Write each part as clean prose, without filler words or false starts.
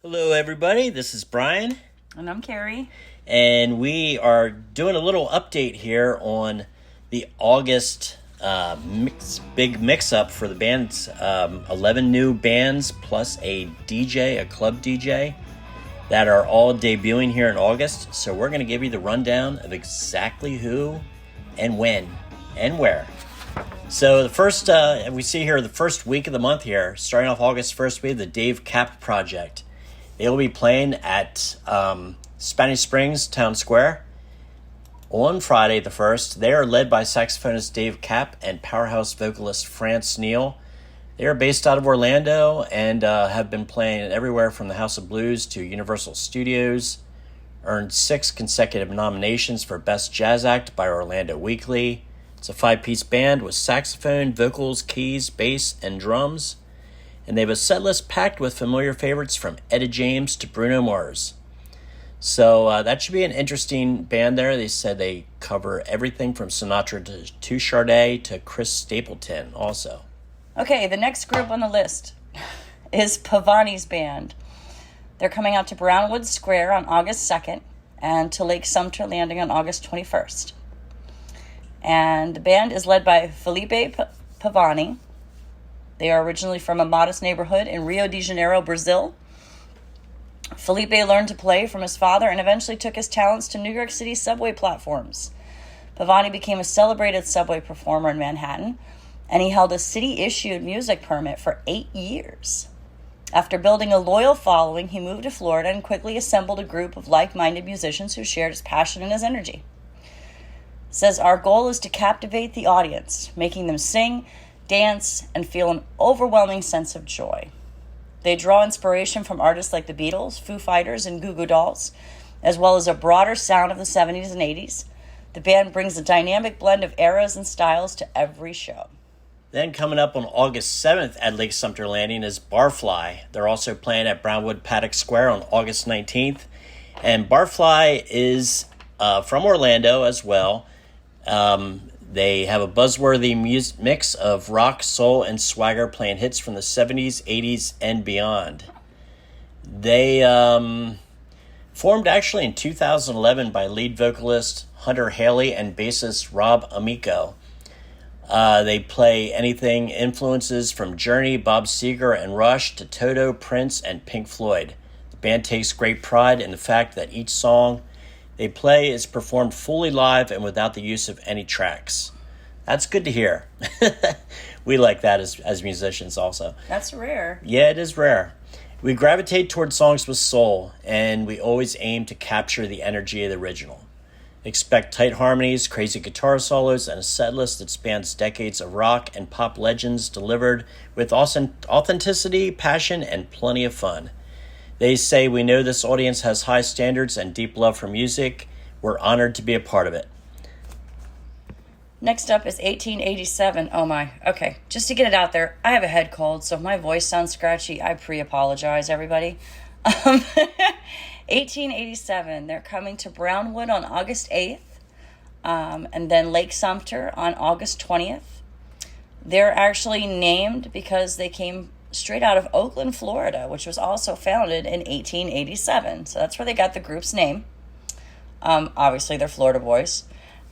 Hello, everybody. This is Brian, And I'm Carrie. and we are doing a little update here on the August big mix-up for the band's 11 new bands plus a DJ, a club DJ, that are all debuting here in August. So we're going to give you the rundown of exactly who and when and where. So the first, we see here the first week of the month here, starting off August 1st, we have the Dave Cap Project. They will be playing at Spanish Springs Town Square on Friday the 1st. They are led by saxophonist Dave Cap and powerhouse vocalist France Neal. They are based out of Orlando and have been playing everywhere from the House of Blues to Universal Studios. Earned 6 consecutive nominations for Best Jazz Act by Orlando Weekly. It's a 5-piece band with saxophone, vocals, keys, bass, and drums. And they have a set list packed with familiar favorites from Etta James to Bruno Mars. So that should be an interesting band there. They said they cover everything from Sinatra to Sade to Chris Stapleton also. Okay, the next group on the list is Pavanis Band. They're coming out to Brownwood Square on August 2nd and to Lake Sumter Landing on August 21st. And the band is led by Felipe Pavani. They are originally from a modest neighborhood in Rio de Janeiro, Brazil. Felipe learned to play from his father and eventually took his talents to New York City subway platforms. Pavani became a celebrated subway performer in Manhattan, and he held a city-issued music permit for 8 years. After building a loyal following, he moved to Florida and quickly assembled a group of like-minded musicians who shared his passion and his energy. It says, "Our goal is to captivate the audience, making them sing, dance, and feel an overwhelming sense of joy." They draw inspiration from artists like the Beatles, Foo Fighters, and Goo Goo Dolls, as well as a broader sound of the 70s and 80s. The band brings a dynamic blend of eras and styles to every show. Then coming up on August 7th at Lake Sumter Landing is Barfly. They're also playing at Brownwood Paddock Square on August 19th. And Barfly is from Orlando as well. They have a buzzworthy mix of rock, soul, and swagger, playing hits from the 70s, 80s, and beyond. They formed actually in 2011 by lead vocalist Hunter Haley and bassist Rob Amico. They play anything influences from Journey, Bob Seger, and Rush to Toto, Prince, and Pink Floyd. The band takes great pride in the fact that each song they play is performed fully live and without the use of any tracks. That's good to hear. We like that as musicians also. That's rare. Yeah, it is rare. We gravitate towards songs with soul, and we always aim to capture the energy of the original. Expect tight harmonies, crazy guitar solos, and a set list that spans decades of rock and pop legends delivered with authenticity, passion, and plenty of fun. They say, "We know this audience has high standards and deep love for music. We're honored to be a part of it." Next up is 1887. Oh my. Okay, just to get it out there, I have a head cold, so if my voice sounds scratchy, I pre-apologize, everybody. 1887, they're coming to Brownwood on August 8th, and then Lake Sumter on August 20th. They're actually named because they came straight out of Oakland, Florida, which was also founded in 1887. So that's where they got the group's name. Obviously, they're Florida boys.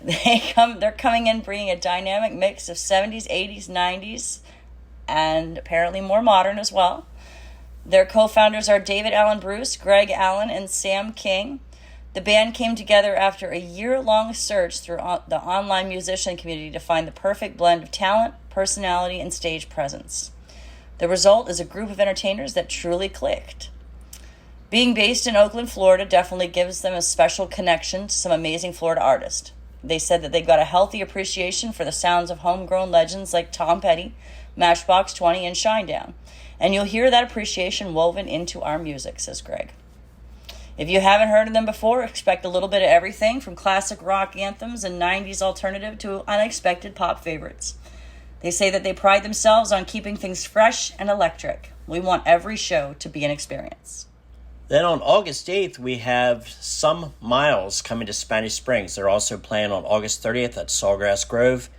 They're coming in bringing a dynamic mix of 70s, 80s, 90s, and apparently more modern as well. Their co-founders are David Allen Bruce, Greg Allen, and Sam King. The band came together after a year-long search through the online musician community to find the perfect blend of talent, personality, and stage presence. The result is a group of entertainers that truly clicked. Being based in Oakland, Florida definitely gives them a special connection to some amazing Florida artists. They said that they've got a healthy appreciation for the sounds of homegrown legends like Tom Petty, Matchbox 20, and Shinedown. And you'll hear that appreciation woven into our music, says Greg. If you haven't heard of them before, expect a little bit of everything from classic rock anthems and 90s alternative to unexpected pop favorites. They say that they pride themselves on keeping things fresh and electric. We want every show to be an experience. Then on August 8th, we have Some Miles coming to Spanish Springs. They're also playing on August 30th at Sawgrass Grove.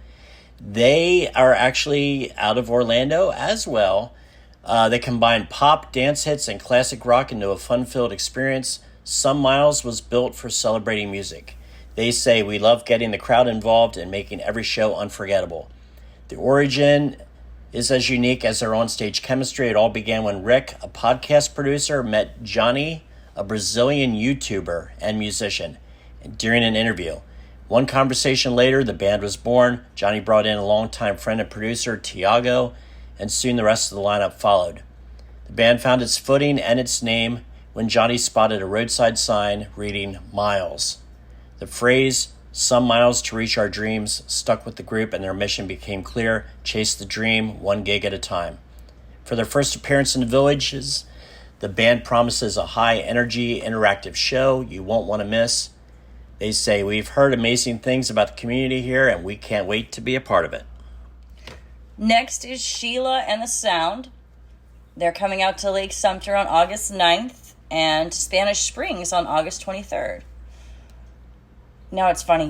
They are actually out of Orlando as well. They combined pop, dance hits, and classic rock into a fun-filled experience. Some Miles was built for celebrating music. They say, we love getting the crowd involved and making every show unforgettable. The origin is as unique as their onstage chemistry. It all began when Rick, a podcast producer, met Johnny, a Brazilian YouTuber and musician, during an interview. One conversation later, the band was born. Johnny brought in a longtime friend and producer, Tiago, and soon the rest of the lineup followed. The band found its footing and its name when Johnny spotted a roadside sign reading Miles. The phrase, "some miles to reach our dreams," stuck with the group, and their mission became clear: chase the dream, one gig at a time. For their first appearance in the Villages, the band promises a high-energy, interactive show you won't want to miss. They say, we've heard amazing things about the community here, and we can't wait to be a part of it. Next is Sheila and the Sound. They're coming out to Lake Sumter on August 9th and Spanish Springs on August 23rd. Now, it's funny,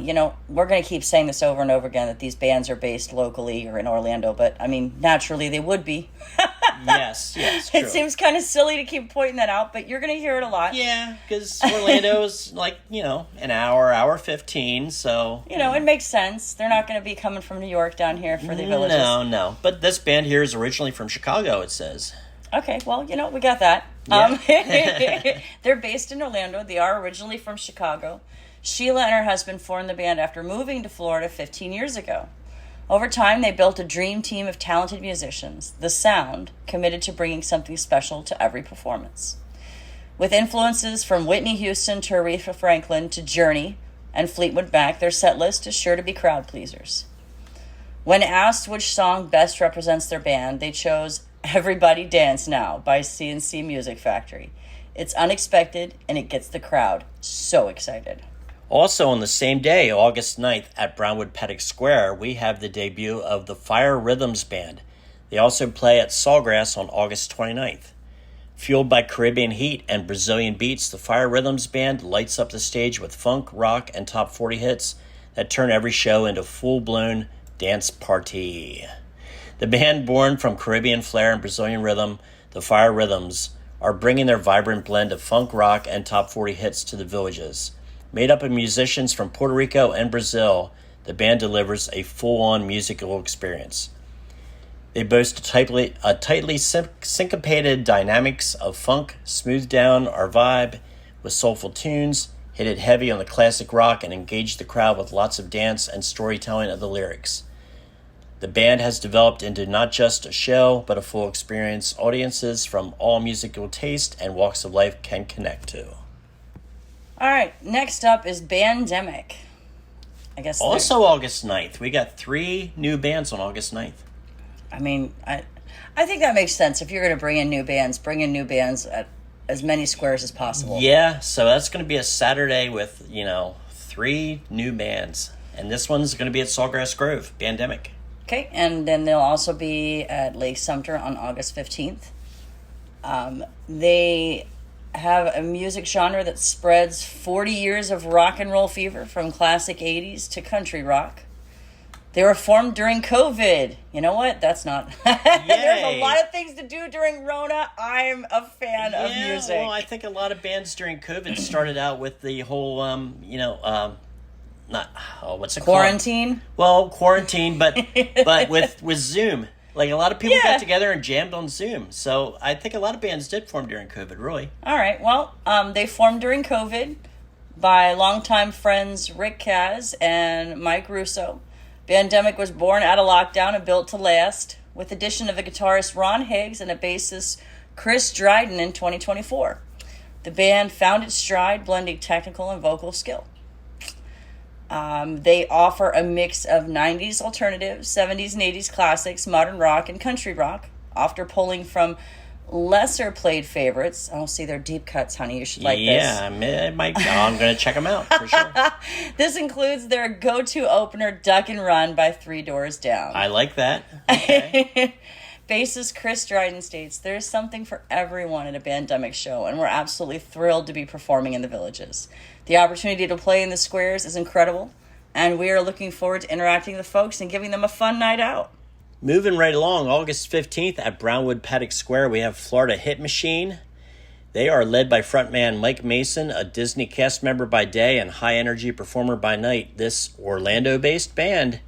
we're going to keep saying this over and over again that these bands are based locally or in Orlando, but, naturally they would be. Yes, true. It seems kind of silly to keep pointing that out, but you're going to hear it a lot. Yeah, because Orlando's an hour 15, so... It makes sense. They're not going to be coming from New York down here for the Villages. No. But this band here is originally from Chicago, it says. Okay, well, we got that. Yeah. They're based in Orlando. They are originally from Chicago. Sheila and her husband formed the band after moving to Florida 15 years ago. Over time, they built a dream team of talented musicians, The Sound, committed to bringing something special to every performance. With influences from Whitney Houston to Aretha Franklin to Journey and Fleetwood Mac, their set list is sure to be crowd pleasers. When asked which song best represents their band, they chose Everybody Dance Now by C&C Music Factory. It's unexpected, and it gets the crowd so excited. Also on the same day, August 9th, at Brownwood Paddock Square, we have the debut of the Fire Rhythms Band. They also play at Sawgrass on August 29th. Fueled by Caribbean heat and Brazilian beats, the Fire Rhythms Band lights up the stage with funk, rock, and top 40 hits that turn every show into a full-blown dance party. The band, born from Caribbean flair and Brazilian rhythm, the Fire Rhythms, are bringing their vibrant blend of funk, rock, and top 40 hits to the Villages. Made up of musicians from Puerto Rico and Brazil, the band delivers a full-on musical experience. They boast a tightly syncopated dynamics of funk, smooth down our vibe with soulful tunes, hit it heavy on the classic rock, and engage the crowd with lots of dance and storytelling of the lyrics. The band has developed into not just a show, but a full experience audiences from all musical taste and walks of life can connect to. All right, next up is Bandemic. I guess also August 9th. We got 3 new bands on August 9th. I think that makes sense. If you're going to bring in new bands at as many squares as possible. Yeah, so that's going to be a Saturday with, 3 new bands. And this one's going to be at Sawgrass Grove, Bandemic. Okay, and then they'll also be at Lake Sumter on August 15th. They have a music genre that spreads 40 years of rock and roll fever from classic 80s to country rock. They were formed during COVID. You know what? That's not. There's a lot of things to do during Rona. I'm a fan of music. Well, I think a lot of bands during COVID started out with the whole, what's it quarantine? Called? Well, quarantine, but with Zoom. Like, a lot of people got together and jammed on Zoom. So I think a lot of bands did form during COVID, really. All right. Well, they formed during COVID by longtime friends Rick Kaz and Mike Russo. Bandemic was born out of lockdown and built to last, with the addition of a guitarist Ron Higgs and a bassist Chris Dryden in 2024. The band found its stride, blending technical and vocal skill. They offer a mix of 90s alternatives, 70s and 80s classics, modern rock, and country rock, after pulling from lesser played favorites. Oh, see, they're deep cuts, honey. You should like this. Yeah, I'm going to check them out for sure. This includes their go-to opener, Duck and Run by 3 Doors Down. I like that. Okay. Bassist Chris Dryden states, "There's something for everyone at a Bandemic show, and we're absolutely thrilled to be performing in the Villages. The opportunity to play in the squares is incredible, and we are looking forward to interacting with folks and giving them a fun night out." Moving right along, August 15th at Brownwood Paddock Square, we have Florida Hit Machine. They are led by frontman Mike Mason, a Disney cast member by day and high-energy performer by night. This Orlando-based band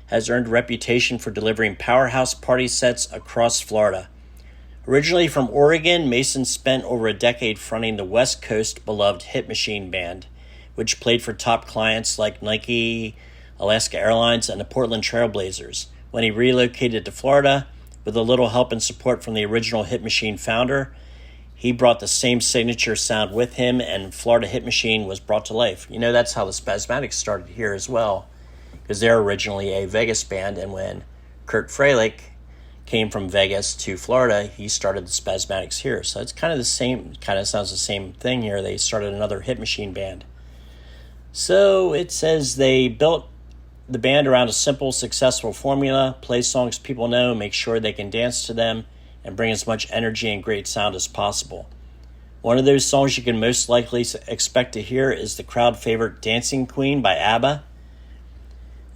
has earned a reputation for delivering powerhouse party sets across Florida. Originally from Oregon, Mason spent over a decade fronting the West Coast beloved Hit Machine Band, which played for top clients like Nike, Alaska Airlines, and the Portland Trail Blazers. When he relocated to Florida, with a little help and support from the original Hit Machine founder, he brought the same signature sound with him, and Florida Hit Machine was brought to life. You know, that's how the Spasmatics started here as well, because they're originally a Vegas band, and when Kurt Freilich came from Vegas to Florida, he started the Spasmatics here. So it's kind of the same, kind of sounds the same thing here. They started another Hit Machine band. So it says they built the band around a simple, successful formula: play songs people know, make sure they can dance to them, and bring as much energy and great sound as possible. One of those songs you can most likely expect to hear is the crowd favorite Dancing Queen by ABBA.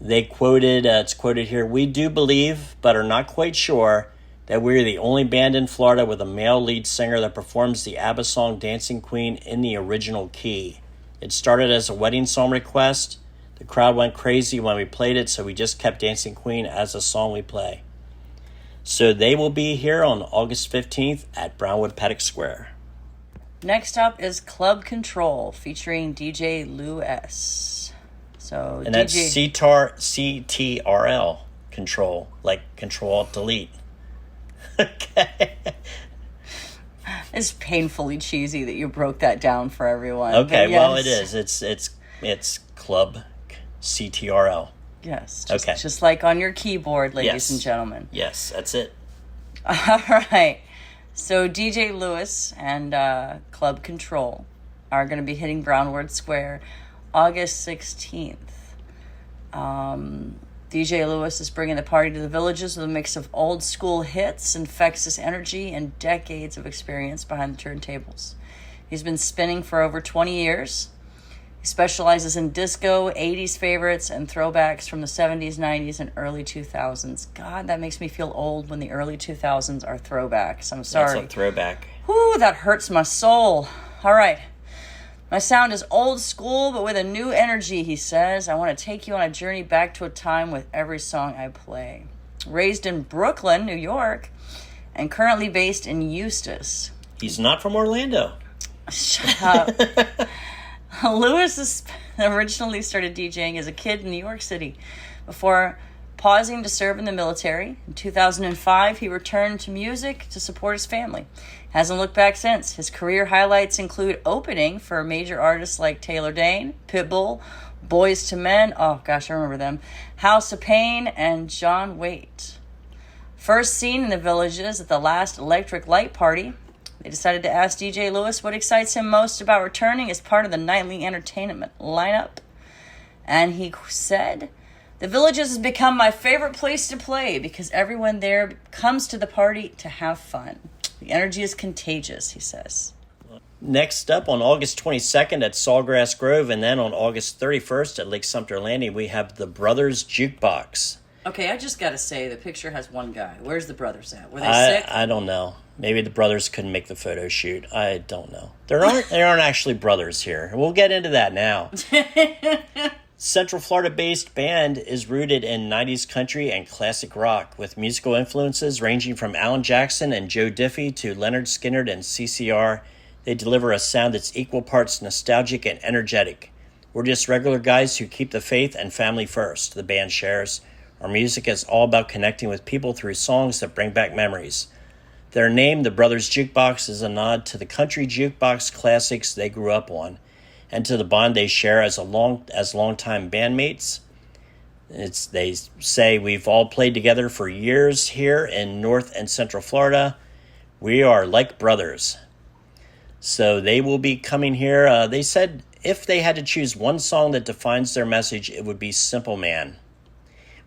They quoted, it's quoted here, "We do believe, but are not quite sure, that we're the only band in Florida with a male lead singer that performs the ABBA song Dancing Queen in the original key. It started as a wedding song request. The crowd went crazy when we played it, so we just kept Dancing Queen as a song we play." So they will be here on August 15th at Brownwood Paddock Square. Next up is Club Control featuring DJ Lewis. So and that's CTRL control, like Control-Alt-Delete. Okay. It's painfully cheesy that you broke that down for everyone. Okay, yes. well it is. It's Club CTRL. Yes. Okay. Just like on your keyboard, ladies Yes. and gentlemen. Yes, that's it. All right. So DJ Lewis and Club Control are going to be hitting Brownwood Square August 16th. DJ Lewis is bringing the party to the Villages with a mix of old school hits, infectious energy, and decades of experience behind the turntables. He's been spinning for over 20 years. He specializes in disco, 80s favorites, and throwbacks from the 70s, 90s, and early 2000s. God, that makes me feel old when the early 2000s are throwbacks. I'm sorry. That's a throwback. Whew, that hurts my soul. All right. My sound is old school, but with a new energy, he says. I want to take you on a journey back to a time with every song I play. Raised in Brooklyn, New York, and currently based in Eustis. He's not from Orlando. Shut up. Lewis originally started DJing as a kid in New York City before pausing to serve in the military. In 2005, he returned to music to support his family. Hasn't looked back since. His career highlights include opening for major artists like Taylor Dayne, Pitbull, Boyz II Men, oh gosh, I remember them, House of Pain, and John Waite. First seen in the Villages at the last Electric Light Party, they decided to ask DJ Lewis what excites him most about returning as part of the nightly entertainment lineup. And he said, "The Villages has become my favorite place to play because everyone there comes to the party to have fun. The energy is contagious," he says. Next up on August 22nd at Sawgrass Grove, and then on August 31st at Lake Sumter Landing, we have the Brothers Jukebox. Okay, I just got to say, the picture has one guy. Where's the brothers at? Were they sick? I don't know. Maybe the brothers couldn't make the photo shoot. I don't know. There aren't actually brothers here. We'll get into that now. Central Florida-based band is rooted in 90s country and classic rock, with musical influences ranging from Alan Jackson and Joe Diffie to Leonard Skinner and CCR. They deliver a sound that's equal parts nostalgic and energetic. "We're just regular guys who keep the faith and family first," the band shares. "Our music is all about connecting with people through songs that bring back memories." Their name, the Brothers Jukebox, is a nod to the country jukebox classics they grew up on, and to the bond they share as longtime bandmates. They say, "We've all played together for years here in North and Central Florida. We are like brothers." So they will be coming here. They said if they had to choose one song that defines their message, it would be Simple Man.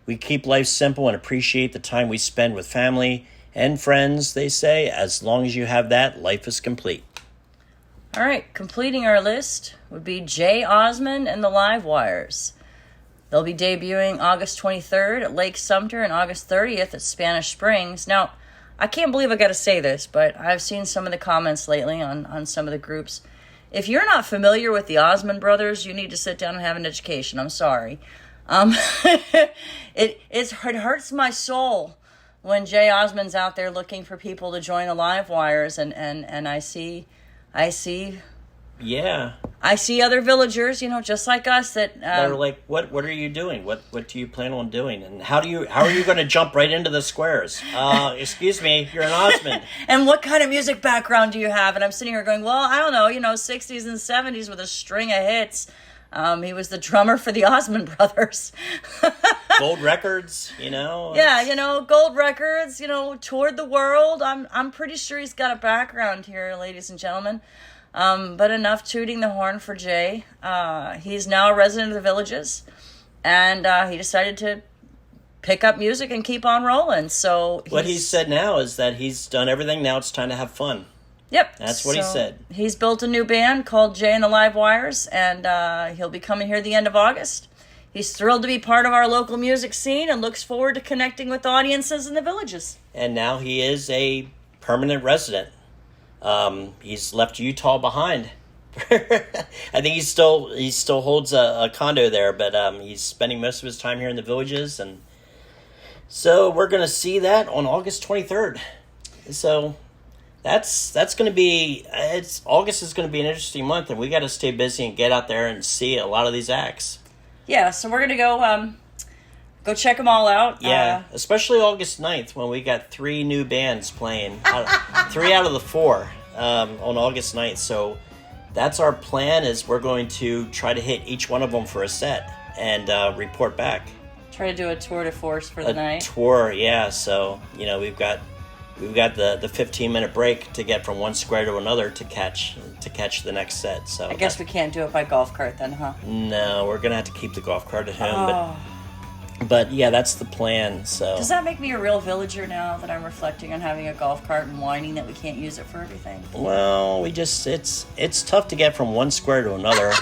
"We keep life simple and appreciate the time we spend with family and friends," they say. "As long as you have that, life is complete." All right, completing our list would be Jay Osman and the Live Wires. They'll be debuting August 23rd at Lake Sumter and August 30th at Spanish Springs. Now, I can't believe I got to say this, but I've seen some of the comments lately on some of the groups. If you're not familiar with the Osman brothers, you need to sit down and have an education. I'm sorry. It hurts my soul when Jay Osman's out there looking for people to join the live wires, and I see Yeah. I see other villagers, just like us that They're like, what are you doing? What do you plan on doing? And how are you going to jump right into the squares? Excuse me, you're an Osman. And what kind of music background do you have? And I'm sitting here going, well, I don't know, 60s and 70s with a string of hits. He was the drummer for the Osman brothers. Gold records, Yeah, gold records, toured the world. I'm pretty sure he's got a background here, ladies and gentlemen. But enough tooting the horn for Jay. He's now a resident of the Villages, and he decided to pick up music and keep on rolling. So what he said now is that he's done everything. Now it's time to have fun. Yep. That's what he said. He's built a new band called Jay and the Live Wires, and he'll be coming here the end of August. He's thrilled to be part of our local music scene and looks forward to connecting with audiences in the Villages. And now he is a permanent resident. He's left Utah behind. I think he still holds a condo there, but he's spending most of his time here in the Villages, and so we're gonna see that on August 23rd. So that's going to be August is going to be an interesting month, and we got to stay busy and get out there and see a lot of these acts. Yeah, so we're gonna go check them all out. Yeah, especially August 9th when we got 3 new bands playing, 3 out of the 4 on August 9th. So that's our plan, is we're going to try to hit each one of them for a set and report back. Try to do a tour de force for the night. Tour, yeah. So, we've got the 15-minute break to get from one square to another to catch the next set. So I guess we can't do it by golf cart then, huh? No, we're gonna have to keep the golf cart at home. But yeah, that's the plan. So does that make me a real villager now that I'm reflecting on having a golf cart and whining that we can't use it for everything? Well, it's tough to get from one square to another.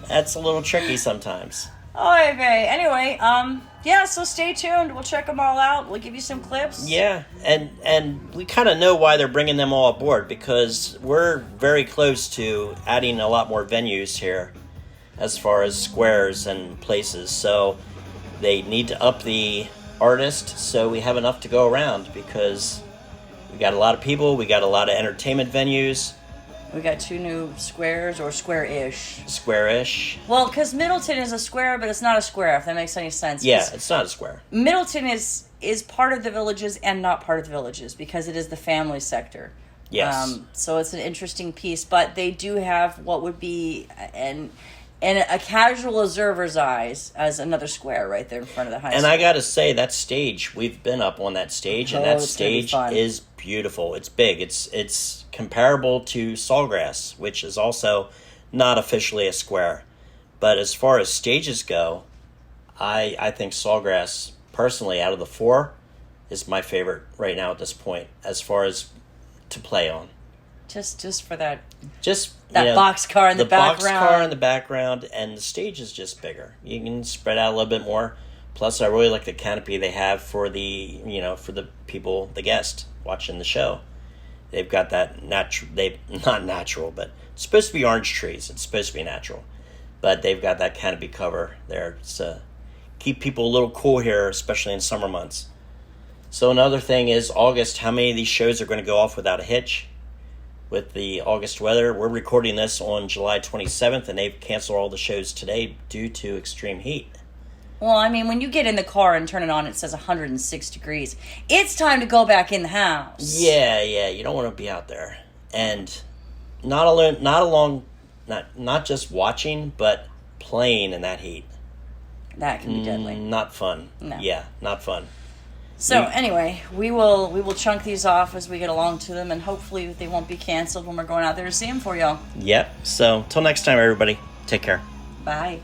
That's a little tricky sometimes. Okay. Anyway, so stay tuned. We'll check them all out. We'll give you some clips. Yeah, and we kind of know why they're bringing them all aboard, because we're very close to adding a lot more venues here as far as squares and places. So they need to up the artist so we have enough to go around, because we got a lot of people, we got a lot of entertainment venues. We got 2 new squares, or square-ish. Square-ish. Well, because Middleton is a square, but it's not a square, if that makes any sense. Yeah, it's not a square. Middleton is part of the Villages and not part of the Villages, because it is the family sector. Yes. So it's an interesting piece, but they do have what would be in a casual observer's eyes as another square right there in front of the high school. And I gotta say, that stage, we've been up on that stage, and that stage is beautiful. It's big. It's comparable to Sawgrass, which is also not officially a square. But as far as stages go, I think Sawgrass, personally, out of the 4, is my favorite right now at this point, as far as to play on. Just for that. Just that boxcar in the background. The boxcar in the background, and the stage is just bigger. You can spread out a little bit more. Plus, I really like the canopy they have for the people, the guests watching the show. They've got that not natural, but it's supposed to be orange trees. It's supposed to be natural, but they've got that canopy cover there to keep people a little cool here, especially in summer months. So another thing is August. How many of these shows are going to go off without a hitch? With the August weather, we're recording this on July 27th, and they've canceled all the shows today due to extreme heat. Well, I mean, when you get in the car and turn it on, it says 106 degrees. It's time to go back in the house. Yeah, you don't want to be out there. And not just watching, but playing in that heat. That can be deadly. Not fun. No. Yeah, not fun. So anyway, we will chunk these off as we get along to them, and hopefully they won't be canceled when we're going out there to see them for y'all. Yep. So, till next time, everybody. Take care. Bye.